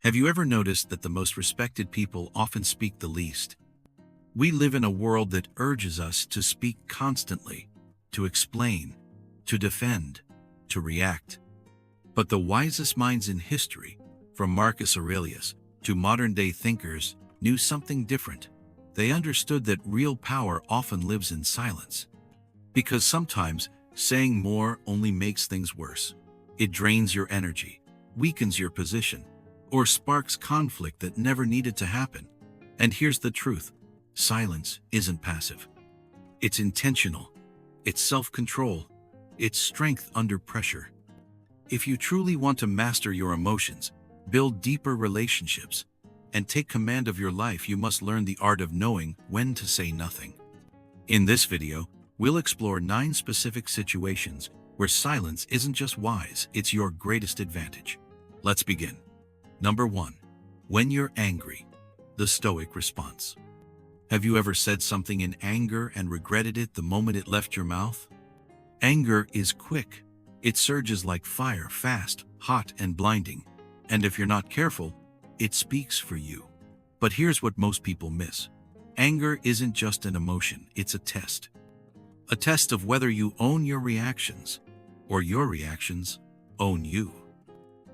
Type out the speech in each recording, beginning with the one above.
Have you ever noticed that the most respected people often speak the least? We live in a world that urges us to speak constantly, to explain, to defend, to react. But the wisest minds in history, from Marcus Aurelius to modern-day thinkers, knew something different. They understood that real power often lives in silence. Because sometimes saying more only makes things worse. It drains your energy, weakens your position, or sparks conflict that never needed to happen. And here's the truth: silence isn't passive. It's intentional. It's self-control. It's strength under pressure. If you truly want to master your emotions, build deeper relationships, and take command of your life, you must learn the art of knowing when to say nothing. In this video, we'll explore 9 specific situations where silence isn't just wise, it's your greatest advantage. Let's begin. Number 1. When you're angry. The Stoic response. Have you ever said something in anger and regretted it the moment it left your mouth? Anger is quick. It surges like fire, fast, hot, and blinding. And if you're not careful, it speaks for you. But here's what most people miss. Anger isn't just an emotion, it's a test. A test of whether you own your reactions, or your reactions own you.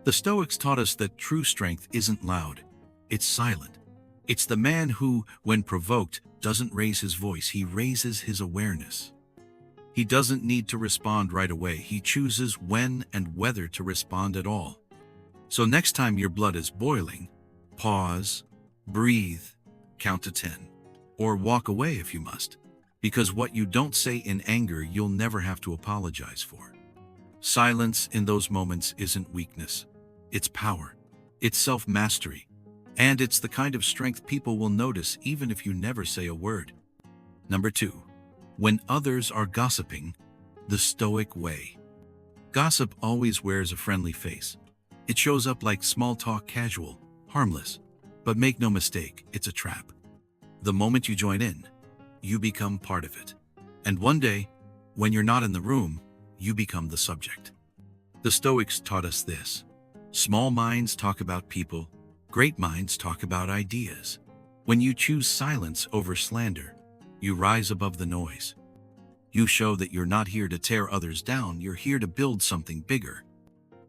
The Stoics taught us that true strength isn't loud, it's silent. It's the man who, when provoked, doesn't raise his voice, he raises his awareness. He doesn't need to respond right away, he chooses when and whether to respond at all. So next time your blood is boiling, pause, breathe, count to 10, or walk away if you must. Because what you don't say in anger, you'll never have to apologize for. Silence in those moments isn't weakness. It's power. It's self-mastery. And it's the kind of strength people will notice even if you never say a word. Number 2. When others are gossiping. The Stoic way. Gossip always wears a friendly face. It shows up like small talk, casual, harmless. But make no mistake, it's a trap. The moment you join in, you become part of it. And one day, when you're not in the room, you become the subject. The Stoics taught us this. Small minds talk about people, great minds talk about ideas. When you choose silence over slander, you rise above the noise. You show that you're not here to tear others down, you're here to build something bigger.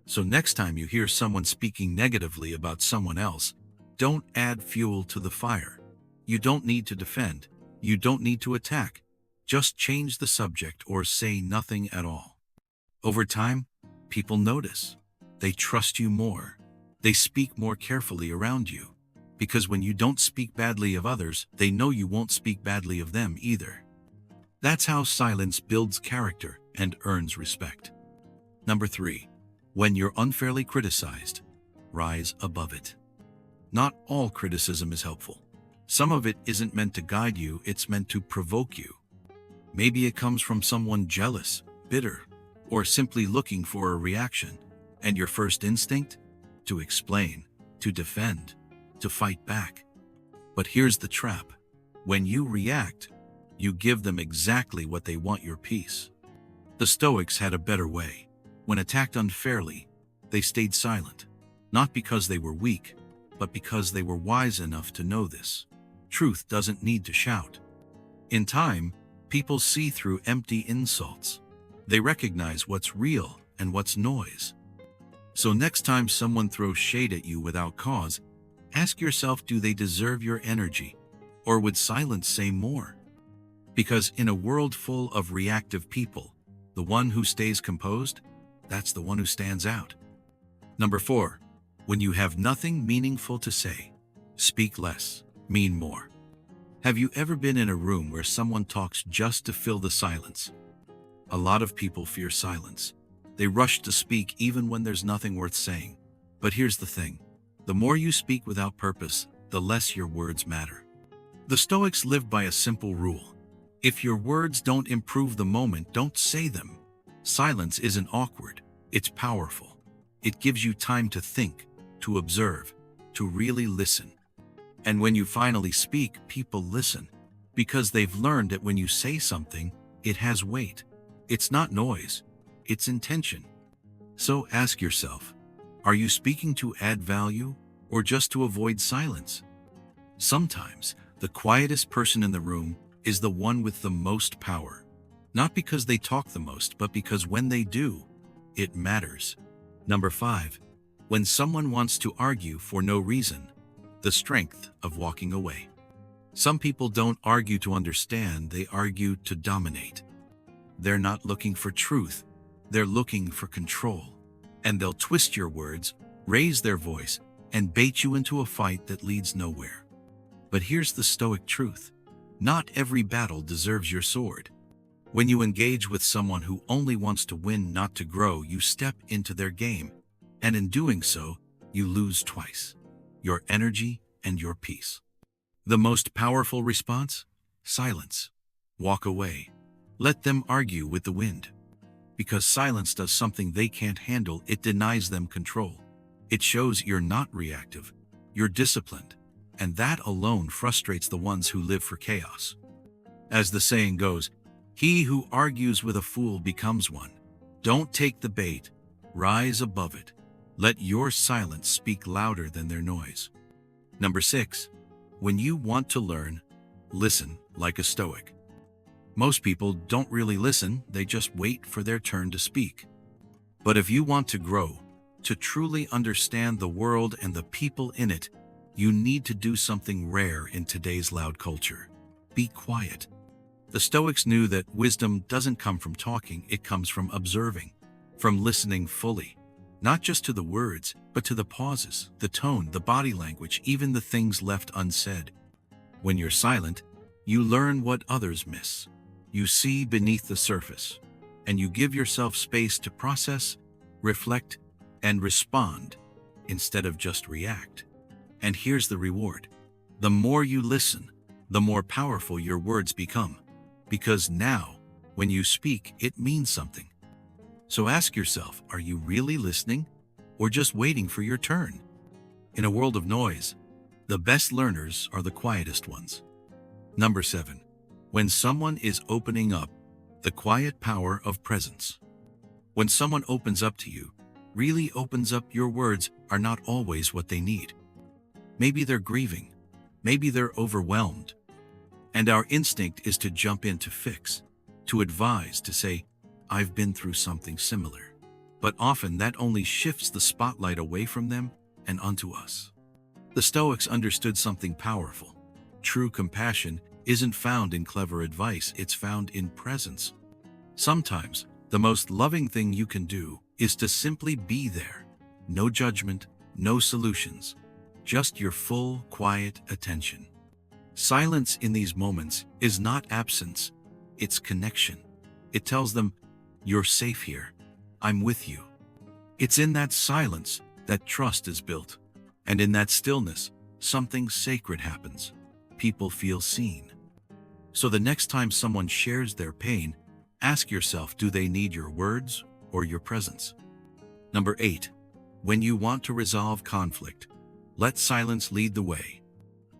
So next time you hear someone speaking negatively about someone else, don't add fuel to the fire. You don't need to defend. You don't need to attack. Just change the subject or say nothing at all. Over time, people notice. They trust you more. They speak more carefully around you. Because when you don't speak badly of others, they know you won't speak badly of them either. That's how silence builds character and earns respect. Number 3. When you're unfairly criticized, rise above it. Not all criticism is helpful. Some of it isn't meant to guide you, it's meant to provoke you. Maybe it comes from someone jealous, bitter, or simply looking for a reaction. And your first instinct? To explain, to defend, to fight back. But here's the trap. When you react, you give them exactly what they want, your peace. The Stoics had a better way. When attacked unfairly, they stayed silent. Not because they were weak, but because they were wise enough to know this. Truth doesn't need to shout. In time, people see through empty insults. They recognize what's real and what's noise. So next time someone throws shade at you without cause, ask yourself, do they deserve your energy? Or would silence say more? Because in a world full of reactive people, the one who stays composed, that's the one who stands out. Number 4. When you have nothing meaningful to say, speak less, mean more. Have you ever been in a room where someone talks just to fill the silence? A lot of people fear silence. They rush to speak even when there's nothing worth saying. But here's the thing. The more you speak without purpose, the less your words matter. The Stoics lived by a simple rule. If your words don't improve the moment, don't say them. Silence isn't awkward. It's powerful. It gives you time to think, to observe, to really listen. And when you finally speak, people listen. Because they've learned that when you say something, it has weight. It's not noise. It's intention. So ask yourself, are you speaking to add value or just to avoid silence. Sometimes, the quietest person in the room is the one with the most power. Not because they talk the most, but because when they do, it matters. Number 5. When someone wants to argue for no reason, the strength of walking away. Some people don't argue to understand, they argue to dominate. They're not looking for truth, they're looking for control. And they'll twist your words, raise their voice, and bait you into a fight that leads nowhere. But here's the Stoic truth. Not every battle deserves your sword. When you engage with someone who only wants to win, not to grow, you step into their game. And in doing so, you lose twice: your energy and your peace. The most powerful response? Silence. Walk away. Let them argue with the wind. Because silence does something they can't handle. It denies them control. It shows you're not reactive, you're disciplined. And that alone frustrates the ones who live for chaos. As the saying goes, he who argues with a fool becomes one. Don't take the bait, rise above it. Let your silence speak louder than their noise. Number 6. When you want to learn, listen like a Stoic. Most people don't really listen, they just wait for their turn to speak. But if you want to grow, to truly understand the world and the people in it, you need to do something rare in today's loud culture. Be quiet. The Stoics knew that wisdom doesn't come from talking, it comes from observing, from listening fully. Not just to the words, but to the pauses, the tone, the body language, even the things left unsaid. When you're silent, you learn what others miss. You see beneath the surface, and you give yourself space to process, reflect, and respond instead of just react. And here's the reward. The more you listen, the more powerful your words become. Because now, when you speak, it means something. So ask yourself, are you really listening or just waiting for your turn? In a world of noise, the best learners are the quietest ones. Number 7. When someone is opening up, the quiet power of presence. When someone opens up to you, really opens up, your words are not always what they need. Maybe they're grieving, maybe they're overwhelmed. And our instinct is to jump in to fix, to advise, to say, I've been through something similar. But often that only shifts the spotlight away from them and onto us. The Stoics understood something powerful. True compassion isn't found in clever advice, it's found in presence. Sometimes, the most loving thing you can do is to simply be there. No judgment, no solutions, just your full, quiet attention. Silence in these moments is not absence, it's connection. It tells them, you're safe here, I'm with you. It's in that silence that trust is built. And in that stillness, something sacred happens. People feel seen. So the next time someone shares their pain, ask yourself, do they need your words or your presence? Number 8. When you want to resolve conflict, let silence lead the way.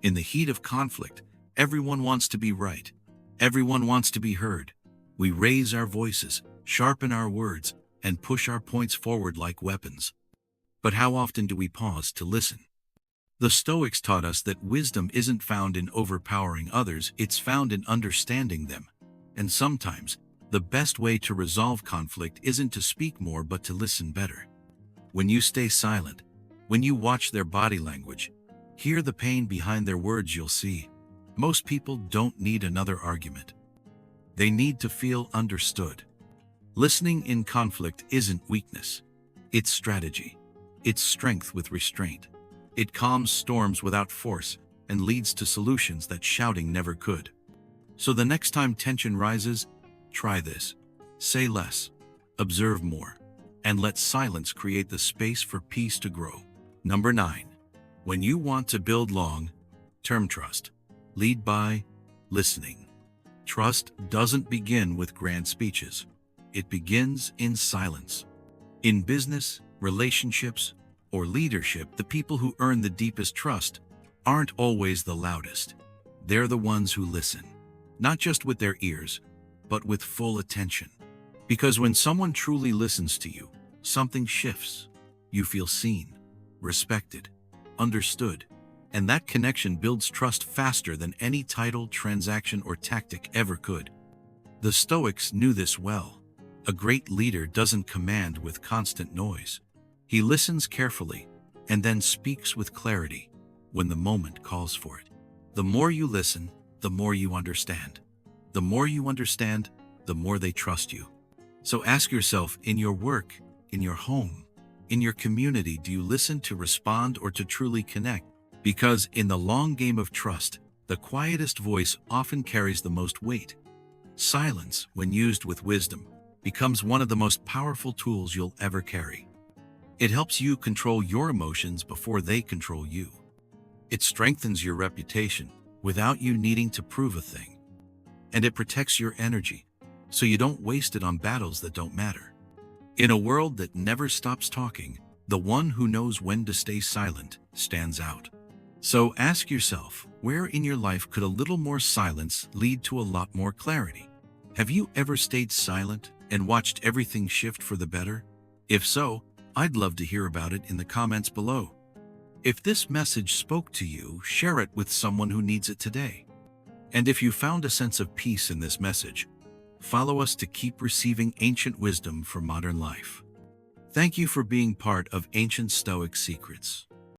In the heat of conflict, everyone wants to be right. Everyone wants to be heard. We raise our voices, sharpen our words, and push our points forward like weapons. But how often do we pause to listen? The Stoics taught us that wisdom isn't found in overpowering others, it's found in understanding them. And sometimes, the best way to resolve conflict isn't to speak more but to listen better. When you stay silent, when you watch their body language, hear the pain behind their words, you'll see. Most people don't need another argument. They need to feel understood. Listening in conflict isn't weakness. It's strategy. It's strength with restraint. It calms storms without force and leads to solutions that shouting never could. So the next time tension rises, try this. Say less, observe more, and let silence create the space for peace to grow. Number 9. When you want to build long-term trust, lead by listening. Trust doesn't begin with grand speeches. It begins in silence. In business, relationships, or leadership, the people who earn the deepest trust aren't always the loudest. They're the ones who listen, not just with their ears, but with full attention. Because when someone truly listens to you, something shifts. You feel seen, respected, understood, and that connection builds trust faster than any title, transaction, or tactic ever could. The Stoics knew this well. A great leader doesn't command with constant noise. He listens carefully and then speaks with clarity when the moment calls for it. The more you listen, the more you understand. The more you understand, the more they trust you. So ask yourself, in your work, in your home, in your community, do you listen to respond or to truly connect? Because in the long game of trust, the quietest voice often carries the most weight. Silence, when used with wisdom, becomes one of the most powerful tools you'll ever carry. It helps you control your emotions before they control you. It strengthens your reputation without you needing to prove a thing. And it protects your energy, so you don't waste it on battles that don't matter. In a world that never stops talking, the one who knows when to stay silent stands out. So ask yourself, where in your life could a little more silence lead to a lot more clarity? Have you ever stayed silent and watched everything shift for the better? If so, I'd love to hear about it in the comments below. If this message spoke to you, share it with someone who needs it today. And if you found a sense of peace in this message, follow us to keep receiving ancient wisdom for modern life. Thank you for being part of Ancient Stoic Secrets.